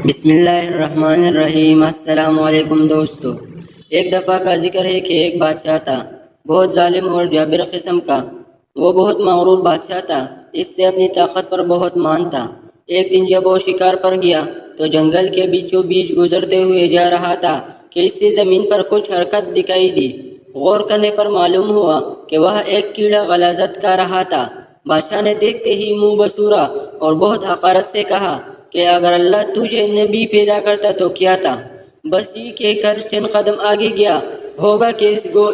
بسم اللہ الرحمن الرحیم۔ السلام علیکم دوستو۔ ایک دفعہ کا ذکر ہے کہ ایک بادشاہ تھا، بہت ظالم اور جابر قسم کا۔ وہ بہت مغرور بادشاہ تھا، اس سے اپنی طاقت پر بہت مان تھا۔ ایک دن جب وہ شکار پر گیا تو جنگل کے بیچوں بیچ گزرتے ہوئے جا رہا تھا کہ اس سے زمین پر کچھ حرکت دکھائی دی۔ غور کرنے پر معلوم ہوا کہ وہ ایک کیڑا غلاظت کر رہا تھا۔ بادشاہ نے دیکھتے ہی منہ بسورا اور بہت حقارت سے کہا کہ اگر اللہ تجھے نبی پیدا کرتا تو کیا تھا؟ بس یہ کہہ کر چند قدم آگے گیا ہوگا کہ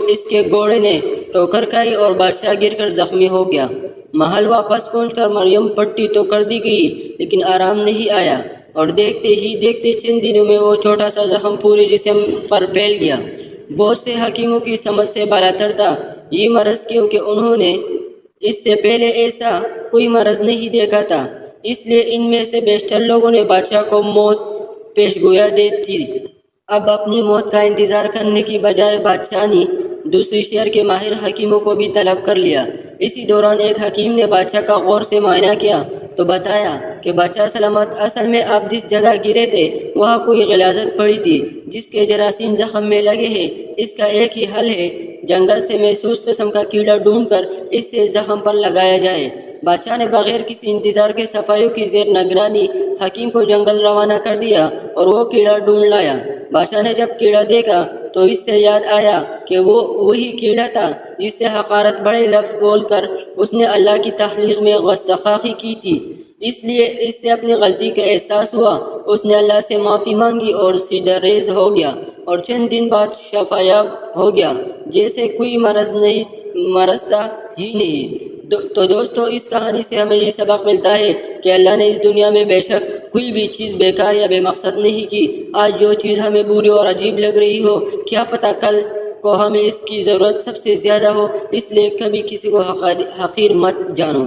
اس کے گھوڑے نے ٹوکر کھائی اور بادشاہ گر کر زخمی ہو گیا۔ محل واپس پہنچ کر مریم پٹی تو کر دی گئی لیکن آرام نہیں آیا، اور دیکھتے ہی دیکھتے چند دنوں میں وہ چھوٹا سا زخم پورے جسم پر پھیل گیا۔ بہت سے حکیموں کی سمجھ سے بالاتر تھا یہ مرض، کیونکہ انہوں نے اس سے پہلے ایسا کوئی مرض نہیں دیکھا تھا، اس لیے ان میں سے بیشتر لوگوں نے بادشاہ کو موت پیش گویا دی تھی۔ اب اپنی موت کا انتظار کرنے کی بجائے بادشاہ نے دوسری شہر کے ماہر حکیموں کو بھی طلب کر لیا۔ اسی دوران ایک حکیم نے بادشاہ کا غور سے معائنہ کیا تو بتایا کہ بادشاہ سلامت۔ اصل میں آپ جس جگہ گرے تھے وہاں کوئی غلاظت پڑی تھی جس کے جراثیم زخم میں لگے ہیں۔ اس کا ایک ہی حل ہے، جنگل سے محسوس قسم کا کیڑا ڈھونڈ کر اس سے زخم پر لگایا جائے۔ بادشاہ نے بغیر کسی انتظار کے صفائیوں کی زیر نگرانی حکیم کو جنگل روانہ کر دیا اور وہ کیڑا ڈھونڈ لایا۔ بادشاہ نے جب کیڑا دیکھا تو اس سے یاد آیا کہ وہ وہی کیڑا تھا جس سے حقارت بڑے لفظ بول کر اس نے اللہ کی تخلیق میں گستاخی کی تھی۔ اس لیے اس سے اپنی غلطی کا احساس ہوا، اس نے اللہ سے معافی مانگی اور سجدہ ریز ہو گیا، اور چند دن بعد شفا یاب ہو گیا، جیسے کوئی مرض تھا ہی نہیں۔ تو دوستو، اس کہانی سے ہمیں یہ سبق ملتا ہے کہ اللہ نے اس دنیا میں بے شک کوئی بھی چیز بیکار یا بے مقصد نہیں کی۔ آج جو چیز ہمیں بری اور عجیب لگ رہی ہو، کیا پتہ کل کو ہمیں اس کی ضرورت سب سے زیادہ ہو، اس لیے کبھی کسی کو حقیر مت جانو۔